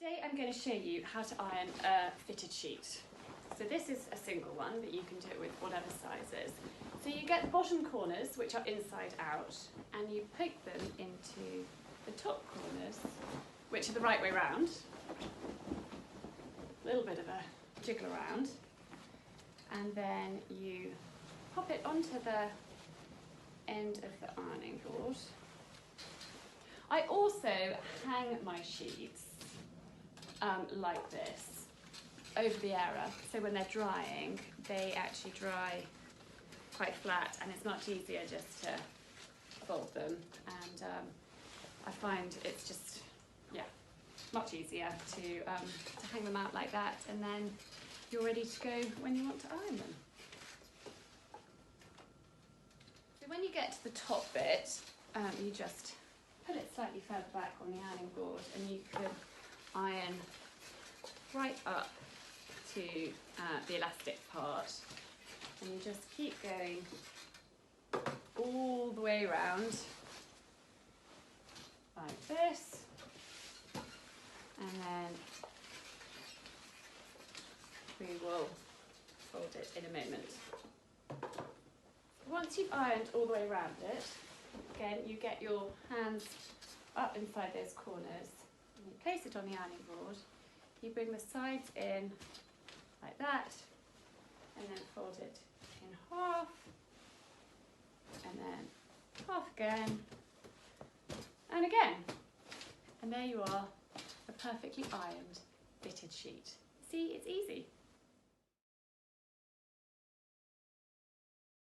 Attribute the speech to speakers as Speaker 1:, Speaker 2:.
Speaker 1: Today I'm going to show you how to iron a fitted sheet. So this is a single one, but you can do it with whatever sizes. So you get the bottom corners, which are inside out, and you poke them into the top corners, which are the right way round. A little bit of a jiggle around. And then you pop it onto the end of the ironing board. I also hang my sheets like this over the area, so when they're drying they actually dry quite flat, and it's much easier just to fold them, and I find it's just much easier to hang them out like that, and then you're ready to go when you want to iron them. So when you get to the top bit, you just put it slightly further back on the ironing board, and you can iron right up to the elastic part, and you just keep going all the way around like this, and then we will fold it in a moment. Once you've ironed all the way around it, again you get your hands up inside those corners, and you place it on the ironing board. You bring the sides in like that, and then fold it in half, and then half again, and again. And there you are, a perfectly ironed fitted sheet. See, it's easy.